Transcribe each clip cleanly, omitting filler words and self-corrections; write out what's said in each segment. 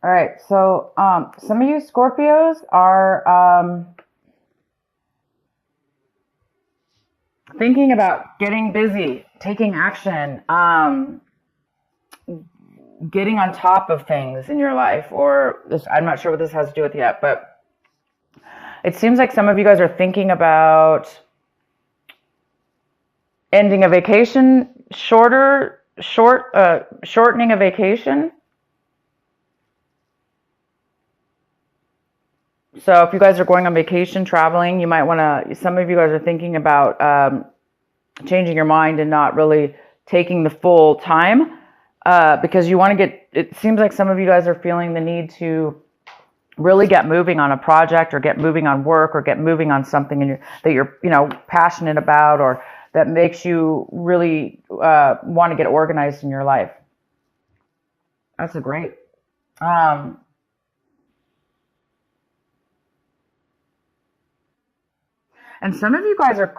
All right. So some of you Scorpios are thinking about getting busy, taking action, getting on top of things in your life, or this, I'm not sure what this has to do with yet, but it seems like some of you guys are thinking about ending a vacation, shortening a vacation. So if you guys are going on vacation, traveling, you might want to, some of you guys are thinking about changing your mind and not really taking the full time because you want to get, it seems like some of you guys are feeling the need to really get moving on a project or get moving on work or get moving on something that you're, passionate about or that makes you really want to get organized in your life. That's a great. And some of you guys are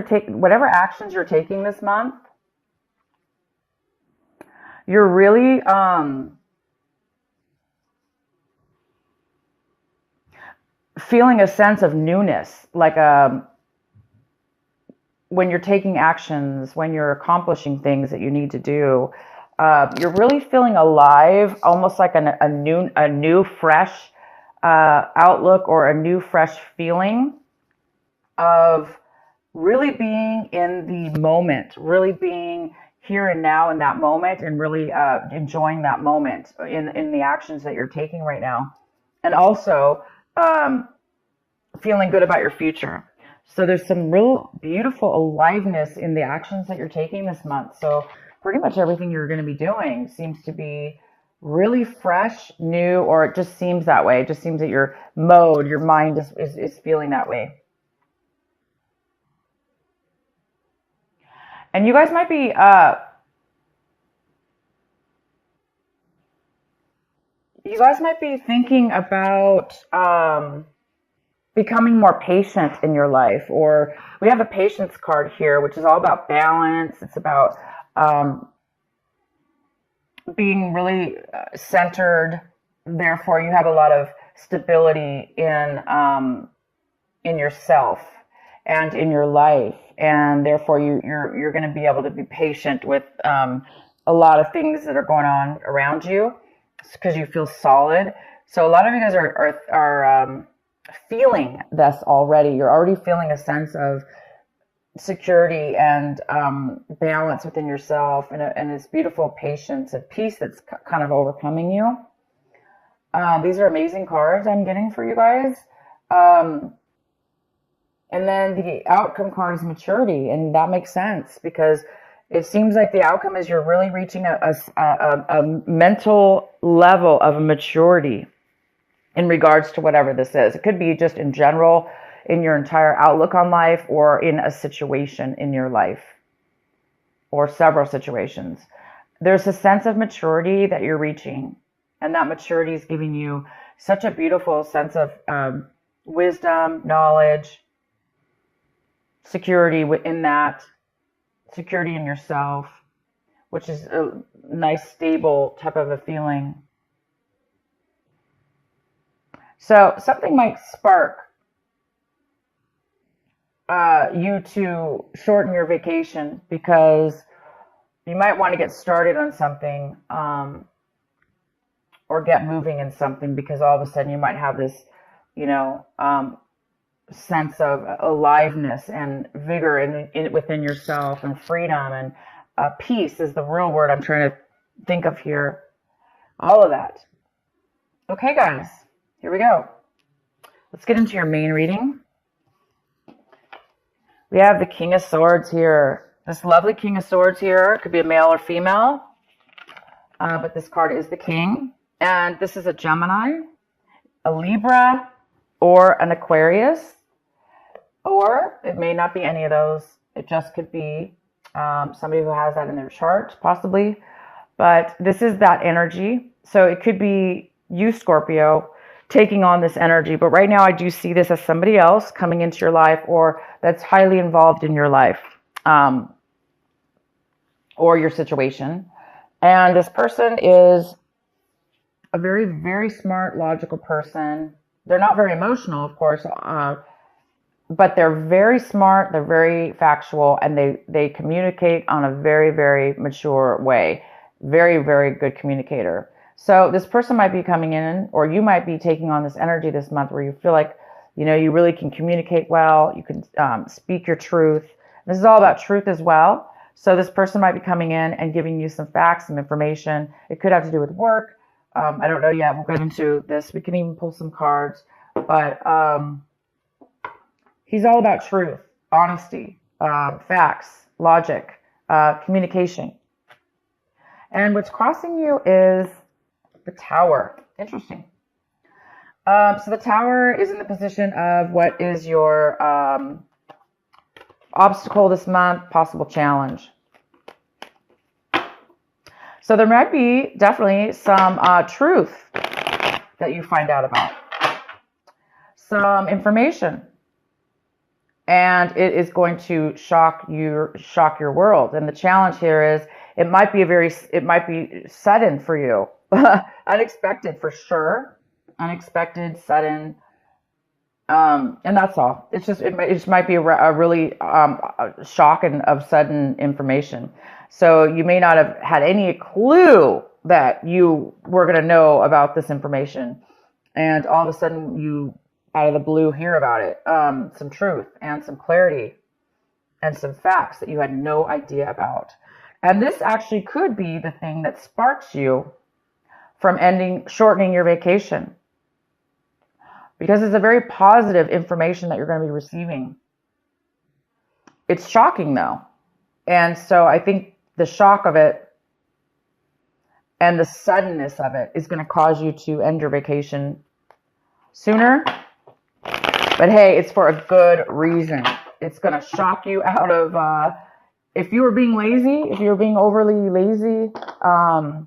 taking whatever actions you're taking this month. You're really feeling a sense of newness, like when you're taking actions, when you're accomplishing things that you need to do. You're really feeling alive, almost like a new fresh outlook or a new fresh feeling of really being in the moment, really being here and now in that moment, and really enjoying that moment in the actions that you're taking right now, and also feeling good about your future. So there's some real beautiful aliveness in the actions that you're taking this month. So pretty much everything you're going to be doing seems to be really fresh, new, or it just seems that way. It just seems that your mind is feeling that way. And you guys might be thinking about becoming more patient in your life. Or we have a patience card here, which is all about balance. It's about being really centered. Therefore, you have a lot of stability in yourself and in your life, and therefore you're going to be able to be patient with a lot of things that are going on around you because you feel solid. So a lot of you guys are feeling this already. You're already feeling a sense of security and balance within yourself, and this beautiful patience and peace that's kind of overcoming you. These are amazing cards I'm getting for you guys. And then the outcome card is maturity, and that makes sense because it seems like the outcome is you're really reaching a mental level of maturity in regards to whatever this is. It could be just in general, in your entire outlook on life, or in a situation in your life, or several situations. There's a sense of maturity that you're reaching, and that maturity is giving you such a beautiful sense of wisdom, knowledge, security within that, security in yourself, which is a nice, stable type of a feeling. So something might spark you to shorten your vacation because you might want to get started on something or get moving in something, because all of a sudden you might have this, sense of aliveness and vigor within yourself, and freedom, and peace is the real word I'm trying to think of here. All of that. Okay, guys, here we go. Let's get into your main reading. We have the King of Swords here. This lovely King of Swords here. It could be a male or female, but this card is the King. And this is a Gemini, a Libra, or an Aquarius. Or it may not be any of those. It just could be somebody who has that in their chart, possibly. But this is that energy. So it could be you, Scorpio, taking on this energy. But right now I do see this as somebody else coming into your life, or that's highly involved in your life or your situation. And this person is a very, very smart, logical person. They're not very emotional, of course, but they're very smart, they're very factual, and they communicate on a very, very mature way. Very, very good communicator. So this person might be coming in, or you might be taking on this energy this month where you feel like, you really can communicate well, you can speak your truth. This is all about truth as well. So this person might be coming in and giving you some facts, some information. It could have to do with work. I don't know yet. We'll get into this. We can even pull some cards. But he's all about truth, honesty, facts, logic, communication. And what's crossing you is the Tower. Interesting. So the Tower is in the position of what is your obstacle this month, possible challenge. So there might be definitely some truth that you find out about. Some information. And it is going to shock your world. And the challenge here is it might be sudden for you. Unexpected for sure. Unexpected, sudden. And that's all. It just might be a really shock and of sudden information. So you may not have had any clue that you were going to know about this information. And all of a sudden you, out of the blue, hear about it. Some truth and some clarity and some facts that you had no idea about. And this actually could be the thing that sparks you from shortening your vacation. Because it's a very positive information that you're going to be receiving. It's shocking though. And so I think the shock of it and the suddenness of it is going to cause you to end your vacation sooner. But hey, it's for a good reason. It's going to shock you out of, if you were being lazy, if you were being overly lazy, not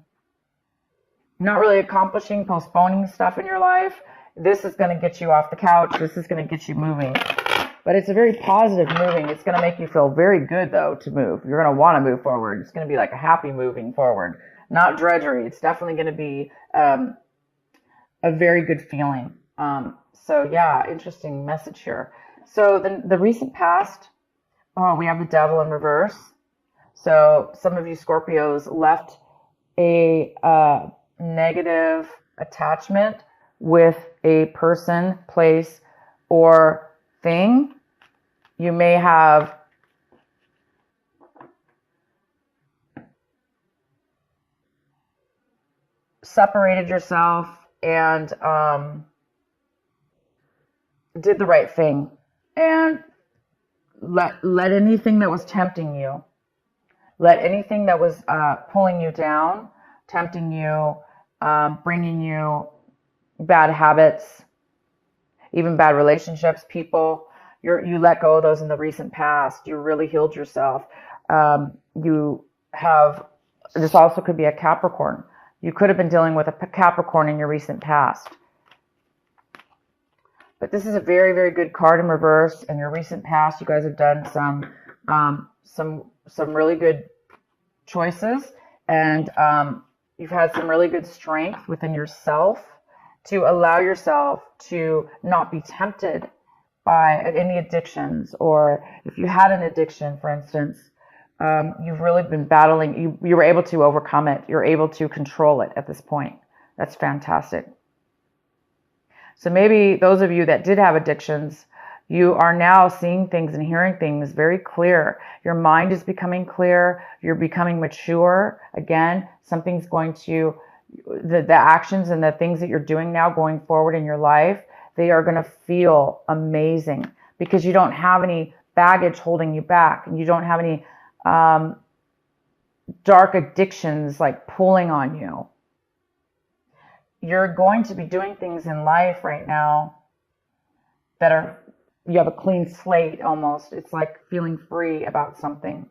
really accomplishing, postponing stuff in your life, this is going to get you off the couch. This is going to get you moving. But it's a very positive moving. It's going to make you feel very good, though, to move. You're going to want to move forward. It's going to be like a happy moving forward, not drudgery. It's definitely going to be a very good feeling. So, yeah, interesting message here. So the recent past, we have the Devil in reverse. So some of you Scorpios left a negative attachment with a person, place, or thing. You may have separated yourself and did the right thing and let anything that was tempting you, let anything that was pulling you down, tempting you, bringing you bad habits, even bad relationships, people, you let go of those in the recent past. You really healed yourself. You have, this also could be a Capricorn. You could have been dealing with a Capricorn in your recent past. But this is a very, very good card in reverse. In your recent past, you guys have done some really good choices, and you've had some really good strength within yourself to allow yourself to not be tempted by any addictions, or if you had an addiction, for instance, you've really been battling. You were able to overcome it. You're able to control it at this point. That's fantastic. So maybe those of you that did have addictions, you are now seeing things and hearing things very clear. Your mind is becoming clear. You're becoming mature. Again, something's going to, the actions and the things that you're doing now going forward in your life, they are going to feel amazing because you don't have any baggage holding you back, and you don't have any dark addictions like pulling on you. You're going to be doing things in life right now that are, you have a clean slate almost. It's like feeling free about something.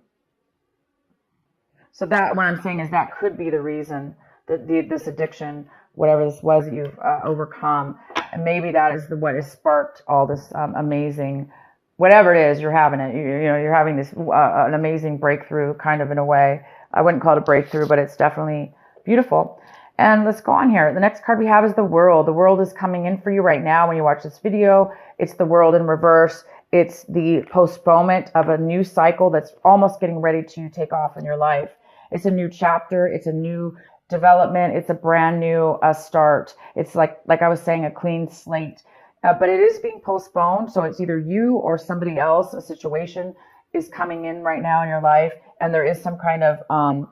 So that, what I'm saying is that could be the reason that this addiction, whatever this was that you've overcome, and maybe that is what has sparked all this amazing, whatever it is, you're having it. You're having this an amazing breakthrough, kind of, in a way. I wouldn't call it a breakthrough, but it's definitely beautiful. And let's go on here. The next card we have is the World. The World is coming in for you right now when you watch this video. It's the World in reverse. It's the postponement of a new cycle that's almost getting ready to take off in your life. It's a new chapter. It's a new development. It's a brand new start. It's like I was saying, a clean slate. But it is being postponed. So it's either you or somebody else, a situation is coming in right now in your life. And there is some kind of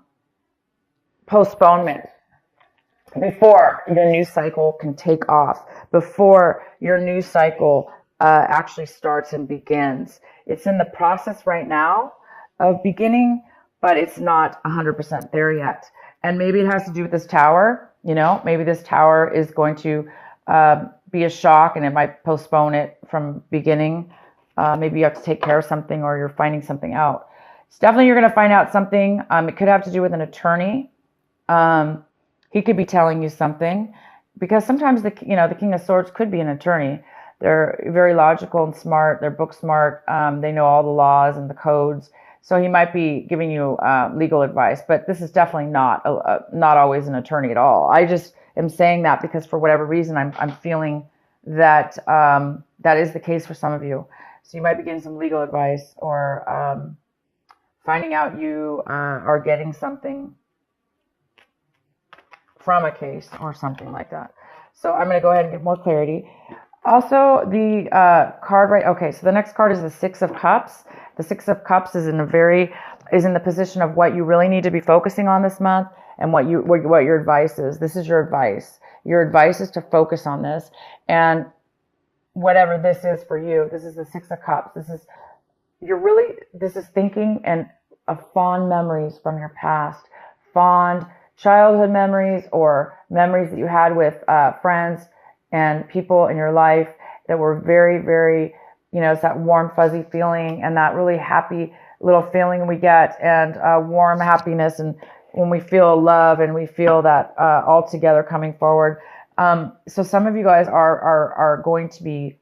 postponement before your new cycle can take off, before your new cycle actually starts and begins. It's in the process right now of beginning, but it's not 100% there yet. And maybe it has to do with this tower. Maybe this tower is going to be a shock and it might postpone it from beginning. Maybe you have to take care of something or you're finding something out. It's definitely you're going to find out something. It could have to do with an attorney. He could be telling you something, because sometimes the King of Swords could be an attorney. They're very logical and smart. They're book smart. They know all the laws and the codes. So he might be giving you legal advice, but this is definitely not always an attorney at all. I just am saying that because for whatever reason, I'm feeling that that is the case for some of you. So you might be getting some legal advice or finding out you are getting something from a case or something like that. So I'm going to go ahead and get more clarity. Also, the card okay, so the next card is the Six of Cups. The Six of Cups is in the position of what you really need to be focusing on this month and what your advice is. This is your advice. Your advice is to focus on this, and whatever this is for you. This is the Six of Cups. This is thinking and of fond memories from your past, fond childhood memories or memories that you had with friends and people in your life that were very, very, it's that warm, fuzzy feeling and that really happy little feeling we get, and warm happiness, and when we feel love and we feel that all together coming forward. So some of you guys are going to be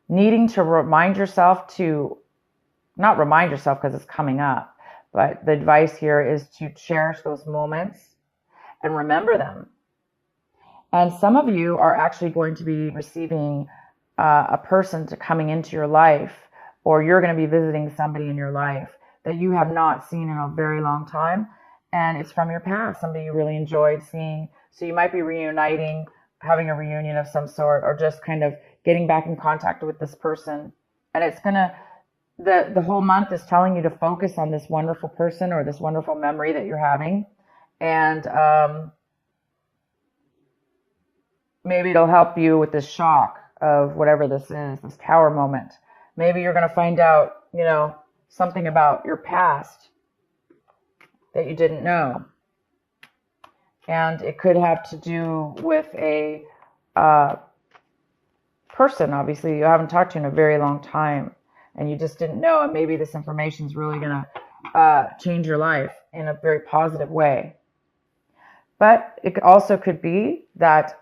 needing to not remind yourself because it's coming up, but the advice here is to cherish those moments and remember them. And some of you are actually going to be receiving a person coming into your life, or you're going to be visiting somebody in your life that you have not seen in a very long time. And it's from your past, somebody you really enjoyed seeing. So you might be reuniting, having a reunion of some sort, or just kind of getting back in contact with this person. And it's going to, the whole month is telling you to focus on this wonderful person or this wonderful memory that you're having. And maybe it'll help you with this shock of whatever this is, this tower moment. Maybe you're going to find out, something about your past that you didn't know. And it could have to do with a person, obviously, you haven't talked to in a very long time, and you just didn't know, and maybe this information is really going to change your life in a very positive way. But it also could be that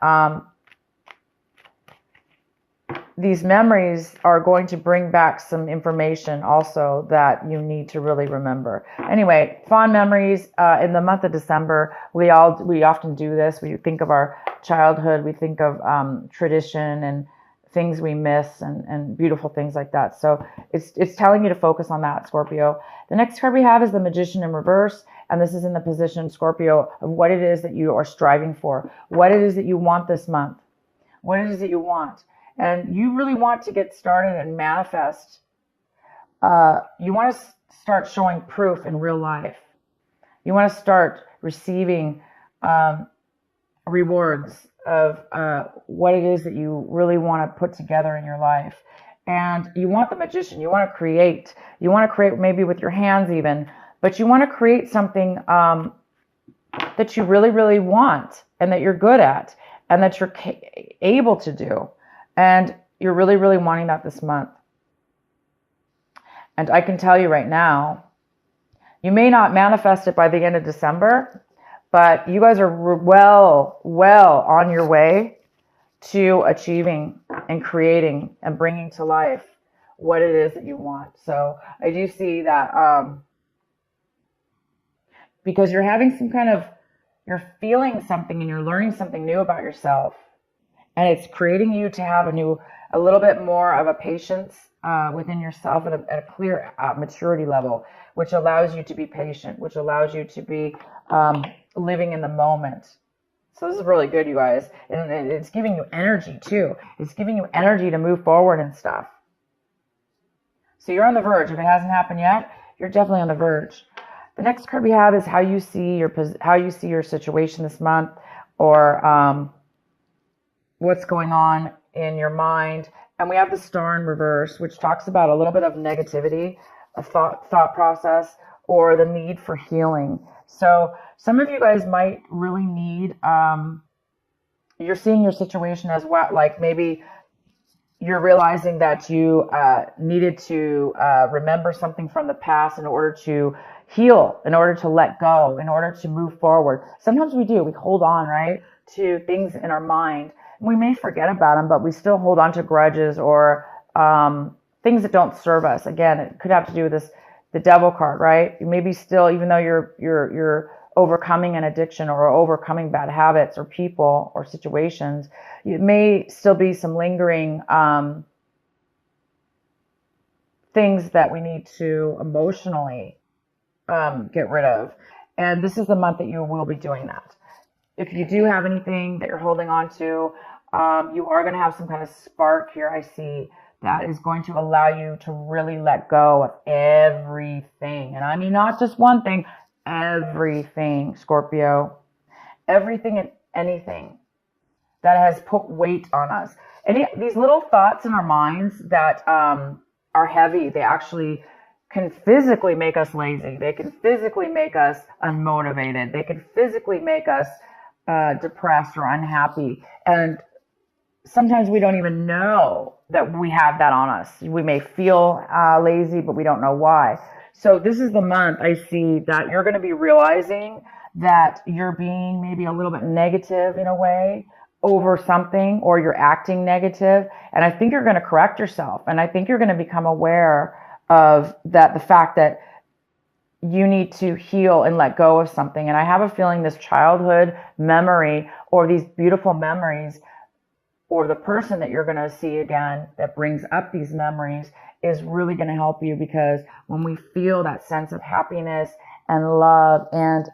these memories are going to bring back some information also that you need to really remember. Anyway, fond memories in the month of December. We often do this. We think of our childhood. We think of tradition and things we miss and beautiful things like that. So it's telling you to focus on that, Scorpio. The next card we have is the Magician in reverse. And this is in the position, Scorpio, of what it is that you are striving for, what it is that you want this month, what it is that you want. And you really want to get started and manifest. You want to start showing proof in real life. You want to start receiving rewards of what it is that you really want to put together in your life. And you want the Magician. You want to create. You want to create maybe with your hands even. But you want to create something that you really, really want and that you're good at and that you're able to do. And you're really, really wanting that this month. And I can tell you right now, you may not manifest it by the end of December, but you guys are well on your way to achieving and creating and bringing to life what it is that you want. So I do see that because you're having some kind of You're feeling something and you're learning something new about yourself. And it's creating you to have a little bit more of a patience within yourself at a clear maturity level, which allows you to be patient, which allows you to be living in the moment. So this is really good, you guys. And it's giving you energy too. It's giving you energy to move forward and stuff. So you're on the verge. If it hasn't happened yet, you're definitely on the verge. The next card we have is how you see your situation this month, or what's going on in your mind. And we have the Star in reverse, which talks about a little bit of negativity, a thought process, or the need for healing. So some of you guys might really need, you're seeing your situation as well, like maybe you're realizing that you needed to remember something from the past in order to heal, in order to let go, in order to move forward. Sometimes we hold on, right, to things in our mind. We may forget about them, but we still hold on to grudges or things that don't serve us. Again, it could have to do with the Devil card, right? You maybe still, even though you're overcoming an addiction or overcoming bad habits or people or situations, it may still be some lingering things that we need to emotionally get rid of. And this is the month that you will be doing that. If you do have anything that you're holding on to, you are going to have some kind of spark here, I see, that is going to allow you to really let go of everything. And I mean, not just one thing, everything, Scorpio. Everything and anything that has put weight on us. These little thoughts in our minds that are heavy, they actually can physically make us lazy. They can physically make us unmotivated. They can physically make us depressed or unhappy. And sometimes we don't even know that we have that on us. We may feel lazy, but we don't know why. So this is the month I see that you're going to be realizing that you're being maybe a little bit negative in a way over something, or you're acting negative. And I think you're going to correct yourself. And I think you're going to become aware of the fact that you need to heal and let go of something. And I have a feeling this childhood memory, or these beautiful memories, or the person that you're going to see again that brings up these memories, is really going to help you, because when we feel that sense of happiness and love and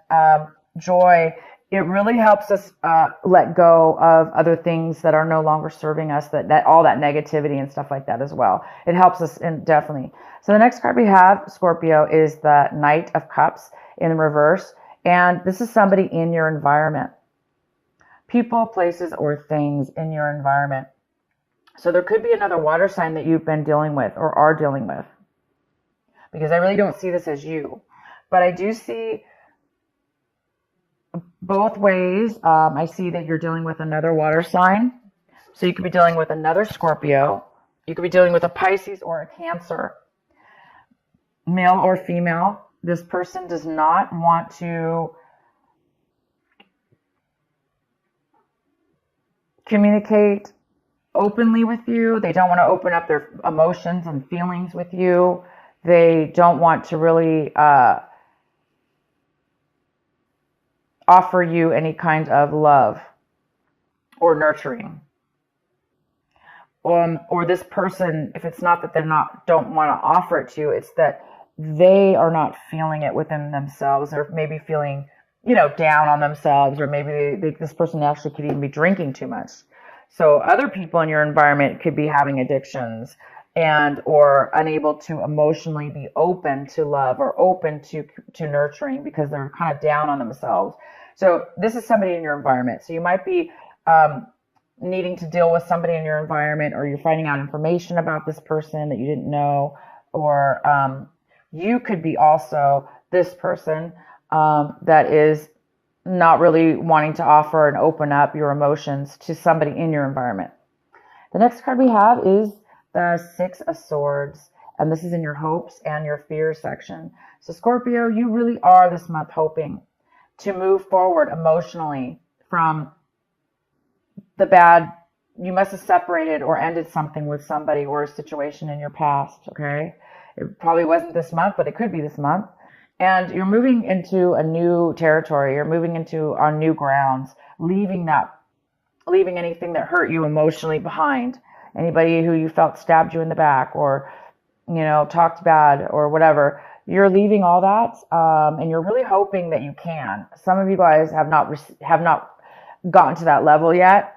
joy, it really helps us let go of other things that are no longer serving us, that all that negativity and stuff like that as well. It helps us definitely. So the next card we have, Scorpio, is the Knight of Cups in reverse. And this is somebody in your environment. People, places, or things in your environment. So there could be another water sign that you've been dealing with or are dealing with, because I really don't see this as you. But I do see both ways. I see that you're dealing with another water sign. So you could be dealing with another Scorpio. You could be dealing with a Pisces or a Cancer. Male or female. This person does not want to communicate openly with you. They don't want to open up their emotions and feelings with you. They don't want to really offer you any kind of love or nurturing. Or this person, if it's not that don't want to offer it to you, it's that they are not feeling it within themselves, or maybe feeling, down on themselves, or maybe this person actually could even be drinking too much. So other people in your environment could be having addictions or unable to emotionally be open to love or open to nurturing, because they're kind of down on themselves. So this is somebody in your environment. So you might be needing to deal with somebody in your environment, or you're finding out information about this person that you didn't know, or you could be also this person that is not really wanting to offer and open up your emotions to somebody in your environment. The next card we have is the Six of Swords, and this is in your hopes and your fears section. So Scorpio, you really are this month hoping to move forward emotionally from the bad. You must have separated or ended something with somebody or a situation in your past, okay? It probably wasn't this month, but it could be this month. And you're moving into a new territory. You're moving into on new grounds, leaving anything that hurt you emotionally behind. Anybody who you felt stabbed you in the back or, talked bad or whatever. You're leaving all that, and you're really hoping that you can. Some of you guys have not gotten to that level yet,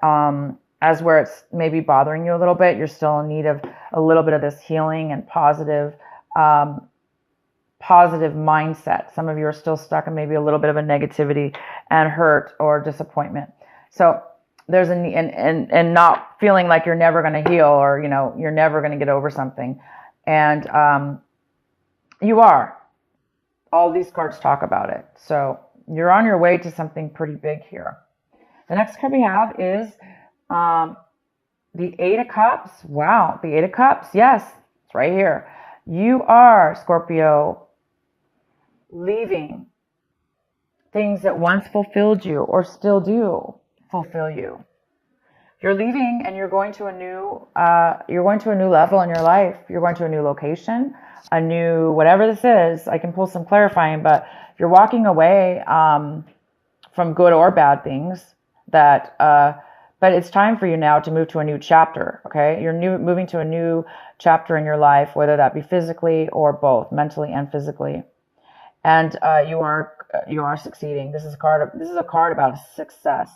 as where it's maybe bothering you a little bit. You're still in need of a little bit of this healing and positive mindset. Some of you are still stuck in maybe a little bit of a negativity and hurt or disappointment. So there's and not feeling like you're never going to heal, or you're never going to get over something, and you are. All these cards talk about it. So you're on your way to something pretty big here. The next card we have is the Eight of Cups. Wow, the Eight of Cups. Yes, it's right here. You are, Scorpio, leaving things that once fulfilled you or still do fulfill you. You're leaving and you're going to a new level in your life. You're going to a new location, a new whatever this is. I can pull some clarifying, but you're walking away from good or bad things that but it's time for you now to move to a new chapter. Okay, you're moving to a new chapter in your life, whether that be physically or both, mentally and physically. And you are succeeding. This is a card about success.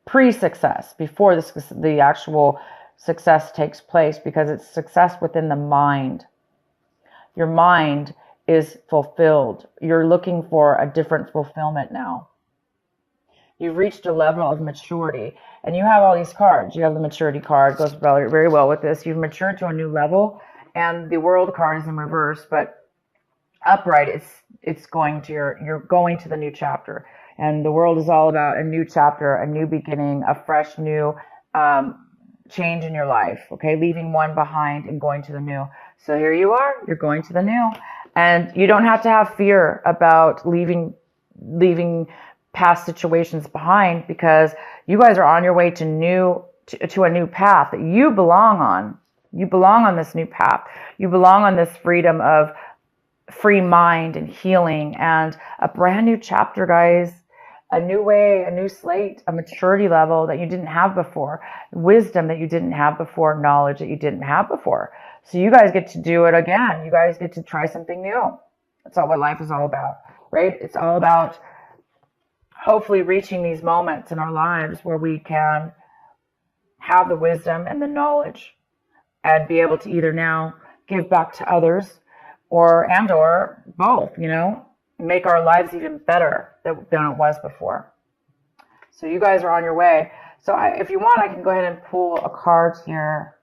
Pre-success, before the actual success takes place, because it's success within the mind. Your mind is fulfilled. You're looking for a different fulfillment now. You've reached a level of maturity, and you have all these cards. You have the maturity card, goes very, very well with this. You've matured to a new level, and the World card is in reverse, but upright, it's going to you're going to the new chapter. And the World is all about a new chapter, a new beginning, a fresh new change in your life. Okay, leaving one behind and going to the new. So here you are, you're going to the new, and you don't have to have fear about leaving past situations behind, because you guys are on your way to a new path that you belong on. You belong on this new path. You belong on this freedom of free mind and healing and a brand new chapter, guys. A new way, a new slate, a maturity level that you didn't have before, wisdom that you didn't have before, knowledge that you didn't have before. So you guys get to do it again. You guys get to try something new. That's all what life is all about, right? It's all about hopefully reaching these moments in our lives where we can have the wisdom and the knowledge and be able to either now give back to others or both, make our lives even better than it was before. So you guys are on your way. So if you want, I can go ahead and pull a card here